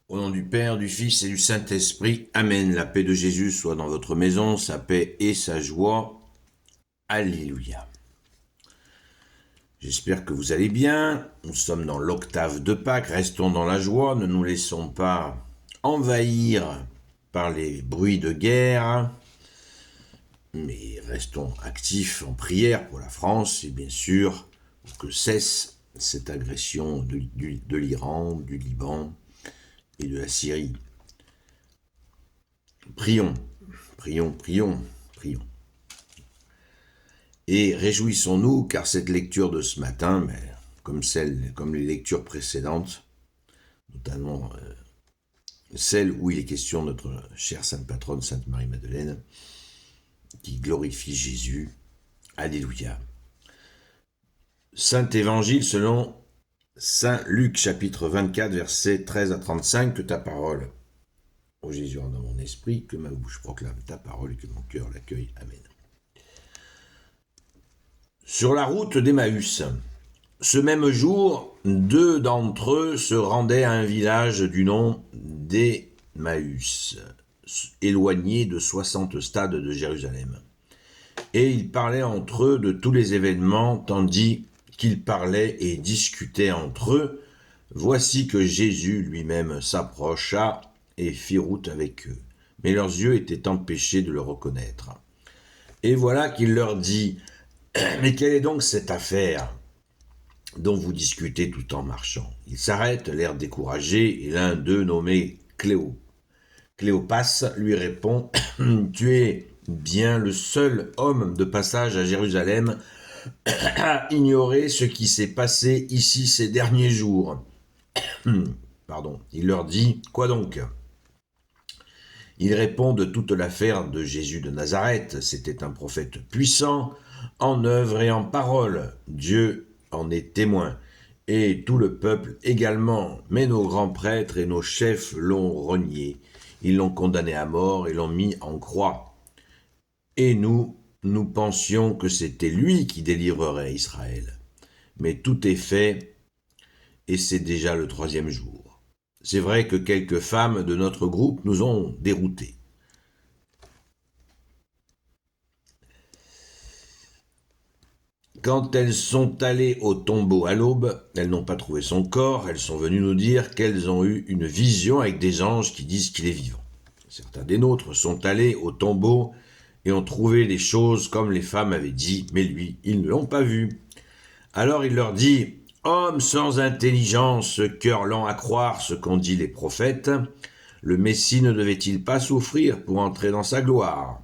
Au nom du Père, du Fils et du Saint-Esprit, Amen. La paix de Jésus soit dans votre maison, sa paix et sa joie. Alléluia. J'espère que vous allez bien. Nous sommes dans l'octave de Pâques. Restons dans la joie. Ne nous laissons pas envahir par les bruits de guerre. Mais restons actifs en prière pour la France et bien sûr pour que cesse cette agression de l'Iran, du Liban et de la Syrie. Prions, prions, prions, prions. Et réjouissons-nous, car cette lecture de ce matin, comme les lectures précédentes, notamment celle où il est question de notre chère Sainte Patronne, Sainte Marie-Madeleine, qui glorifie Jésus. Alléluia. Saint Évangile selon Saint Luc, chapitre 24, versets 13 à 35, que ta parole, ô Jésus, dans mon esprit, que ma bouche proclame ta parole et que mon cœur l'accueille. Amen. Sur la route d'Emmaüs, ce même jour, 2 d'entre eux se rendaient à un village du nom d'Emmaüs, éloigné de 60 stades de Jérusalem. Et ils parlaient entre eux de tous les événements, tandis qu'ils parlaient et discutaient entre eux. Voici que Jésus lui-même s'approcha et fit route avec eux. Mais leurs yeux étaient empêchés de le reconnaître. Et voilà qu'il leur dit « Mais quelle est donc cette affaire dont vous discutez tout en marchant ?» Ils s'arrêtent, l'air découragé, et l'un d'eux, nommé Cléopas, lui répond « Tu es bien le seul homme de passage à Jérusalem à ignorer ce qui s'est passé ici ces derniers jours. » Pardon. Il leur dit « Quoi donc ?» Il répond de toute l'affaire de Jésus de Nazareth. C'était un prophète puissant, en œuvre et en parole. Dieu en est témoin. Et tout le peuple également. Mais nos grands prêtres et nos chefs l'ont renié. Ils l'ont condamné à mort et l'ont mis en croix. Et nous pensions que c'était lui qui délivrerait Israël. Mais tout est fait, et c'est déjà le 3e jour. C'est vrai que quelques femmes de notre groupe nous ont déroutés. Quand elles sont allées au tombeau à l'aube, elles n'ont pas trouvé son corps, elles sont venues nous dire qu'elles ont eu une vision avec des anges qui disent qu'il est vivant. Certains des nôtres sont allés au tombeau et ont trouvé les choses comme les femmes avaient dit, mais lui, ils ne l'ont pas vu. Alors il leur dit « Hommes sans intelligence, cœur lent à croire ce qu'ont dit les prophètes, le Messie ne devait-il pas souffrir pour entrer dans sa gloire ?»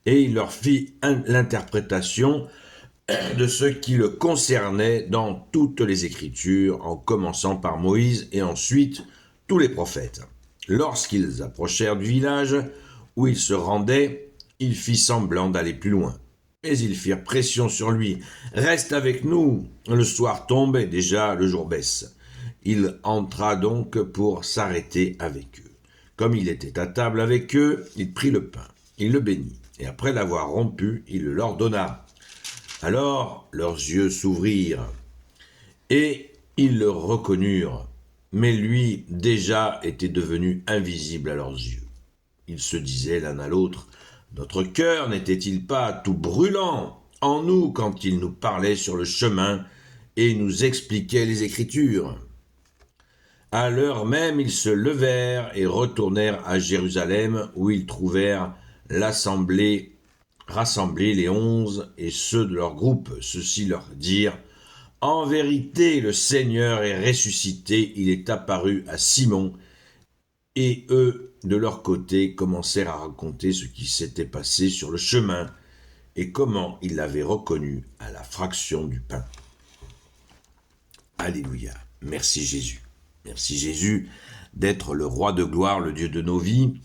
Et il leur fit l'interprétation de ce qui le concernait dans toutes les Écritures, en commençant par Moïse et ensuite tous les prophètes. Lorsqu'ils approchèrent du village où ils se rendaient, il fit semblant d'aller plus loin. Mais ils firent pression sur lui. « Reste avec nous !» Le soir tombe et déjà le jour baisse. Il entra donc pour s'arrêter avec eux. Comme il était à table avec eux, il prit le pain, il le bénit, et après l'avoir rompu, il le leur donna. Alors leurs yeux s'ouvrirent, et ils le reconnurent, mais lui déjà était devenu invisible à leurs yeux. Ils se disaient l'un à l'autre, « Notre cœur n'était-il pas tout brûlant en nous quand il nous parlait sur le chemin et nous expliquait les Écritures ?» À l'heure même, ils se levèrent et retournèrent à Jérusalem, où ils trouvèrent rassemblés les 11 et ceux de leur groupe. Ceux-ci leur dirent « En vérité, le Seigneur est ressuscité, il est apparu à Simon. » Et eux, de leur côté, commencèrent à raconter ce qui s'était passé sur le chemin et comment ils l'avaient reconnu à la fraction du pain. Alléluia. Merci Jésus. Merci Jésus d'être le roi de gloire, le Dieu de nos vies.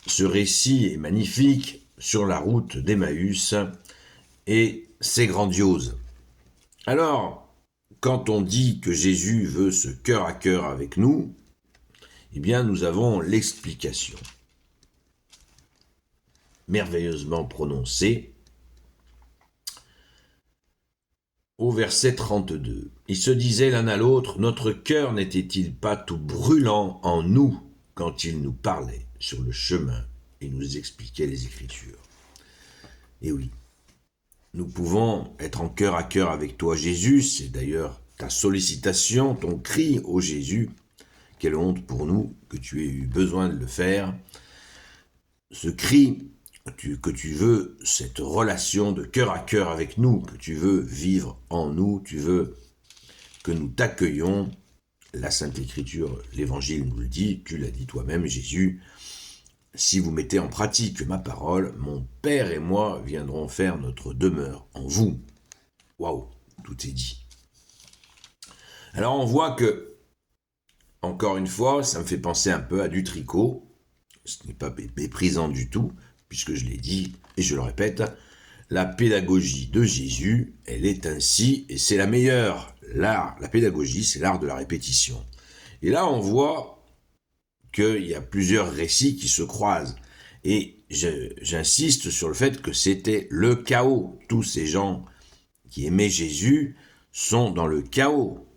Ce récit est magnifique sur la route d'Emmaüs et c'est grandiose. Alors, quand on dit que Jésus veut ce cœur à cœur avec nous, eh bien nous avons l'explication merveilleusement prononcée. au verset 32. Ils se disaient l'un à l'autre, notre cœur n'était-il pas tout brûlant en nous quand il nous parlait sur le chemin et nous expliquait les Écritures. Et oui, nous pouvons être en cœur à cœur avec toi, Jésus. C'est d'ailleurs ta sollicitation, ton cri ô Jésus. Quelle honte pour nous que tu aies eu besoin de le faire. Ce cri que tu veux, cette relation de cœur à cœur avec nous, que tu veux vivre en nous, tu veux que nous t'accueillons. La Sainte Écriture, l'Évangile nous le dit, tu l'as dit toi-même, Jésus. Si vous mettez en pratique ma parole, mon Père et moi viendrons faire notre demeure en vous. Waouh, tout est dit. Alors on voit que, encore une fois, ça me fait penser un peu à du tricot. Ce n'est pas méprisant du tout, puisque je l'ai dit, et je le répète, la pédagogie de Jésus, elle est ainsi, et c'est la meilleure. La pédagogie, c'est l'art de la répétition. Et là, on voit qu'il y a plusieurs récits qui se croisent. Et j'insiste sur le fait que c'était le chaos. Tous ces gens qui aimaient Jésus sont dans le chaos,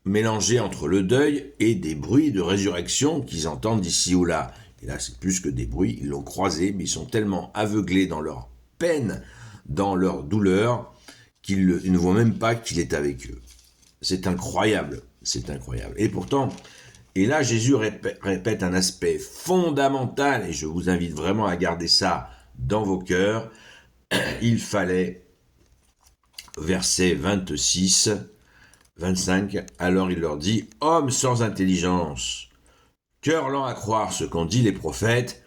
mélangés entre le deuil et des bruits de résurrection qu'ils entendent d'ici ou là. Et là, c'est plus que des bruits, ils l'ont croisé, mais ils sont tellement aveuglés dans leur peine, dans leur douleur, qu'ils ne voient même pas qu'il est avec eux. C'est incroyable, c'est incroyable. Et pourtant, et là, Jésus répète un aspect fondamental, et je vous invite vraiment à garder ça dans vos cœurs. Il fallait, verset 26, 25, alors il leur dit, « Hommes sans intelligence, cœur lent à croire ce qu'ont dit les prophètes,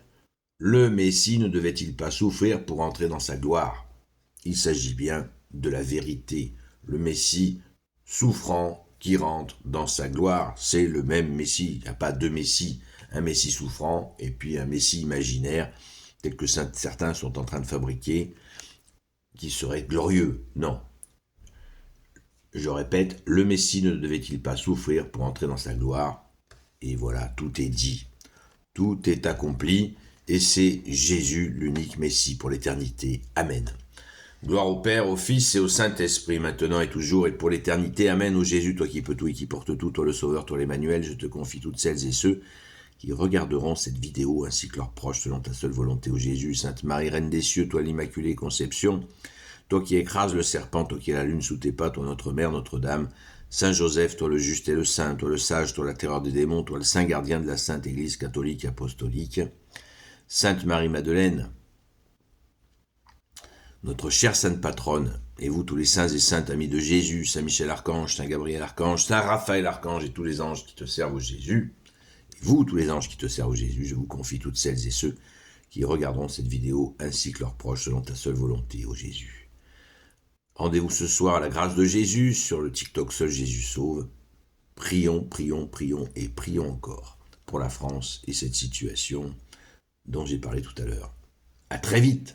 le Messie ne devait-il pas souffrir pour entrer dans sa gloire ?» Il s'agit bien de la vérité. Le Messie souffrant qui rentre dans sa gloire, c'est le même Messie. Il n'y a pas deux Messies, un Messie souffrant et puis un Messie imaginaire, tel que certains sont en train de fabriquer, qui serait glorieux. Non. Je répète, le Messie ne devait-il pas souffrir pour entrer dans sa gloire? Et voilà, tout est dit. Tout est accompli, et c'est Jésus, l'unique Messie pour l'éternité. Amen. Gloire au Père, au Fils et au Saint-Esprit, maintenant et toujours et pour l'éternité. Amen. Ô Jésus, toi qui peux tout et qui portes tout, toi le Sauveur, toi l'Emmanuel, je te confie toutes celles et ceux qui regarderont cette vidéo ainsi que leurs proches selon ta seule volonté, ô Jésus. Sainte Marie, Reine des cieux, toi l'Immaculée Conception, toi qui écrases le serpent, toi qui as la lune sous tes pas, toi notre Mère, Notre-Dame, Saint Joseph, toi le juste et le saint, toi le sage, toi la terreur des démons, toi le saint gardien de la Sainte Église catholique et apostolique, Sainte Marie-Madeleine, notre chère Sainte Patronne, et vous tous les saints et saintes amis de Jésus, Saint Michel Archange, Saint Gabriel Archange, Saint Raphaël Archange et tous les anges qui te servent au Jésus, et vous tous les anges qui te servent au Jésus, je vous confie toutes celles et ceux qui regarderont cette vidéo ainsi que leurs proches selon ta seule volonté, ô Jésus. Rendez-vous ce soir à la grâce de Jésus sur le TikTok Seul Jésus Sauve. Prions, prions, prions et prions encore pour la France et cette situation dont j'ai parlé tout à l'heure. À très vite!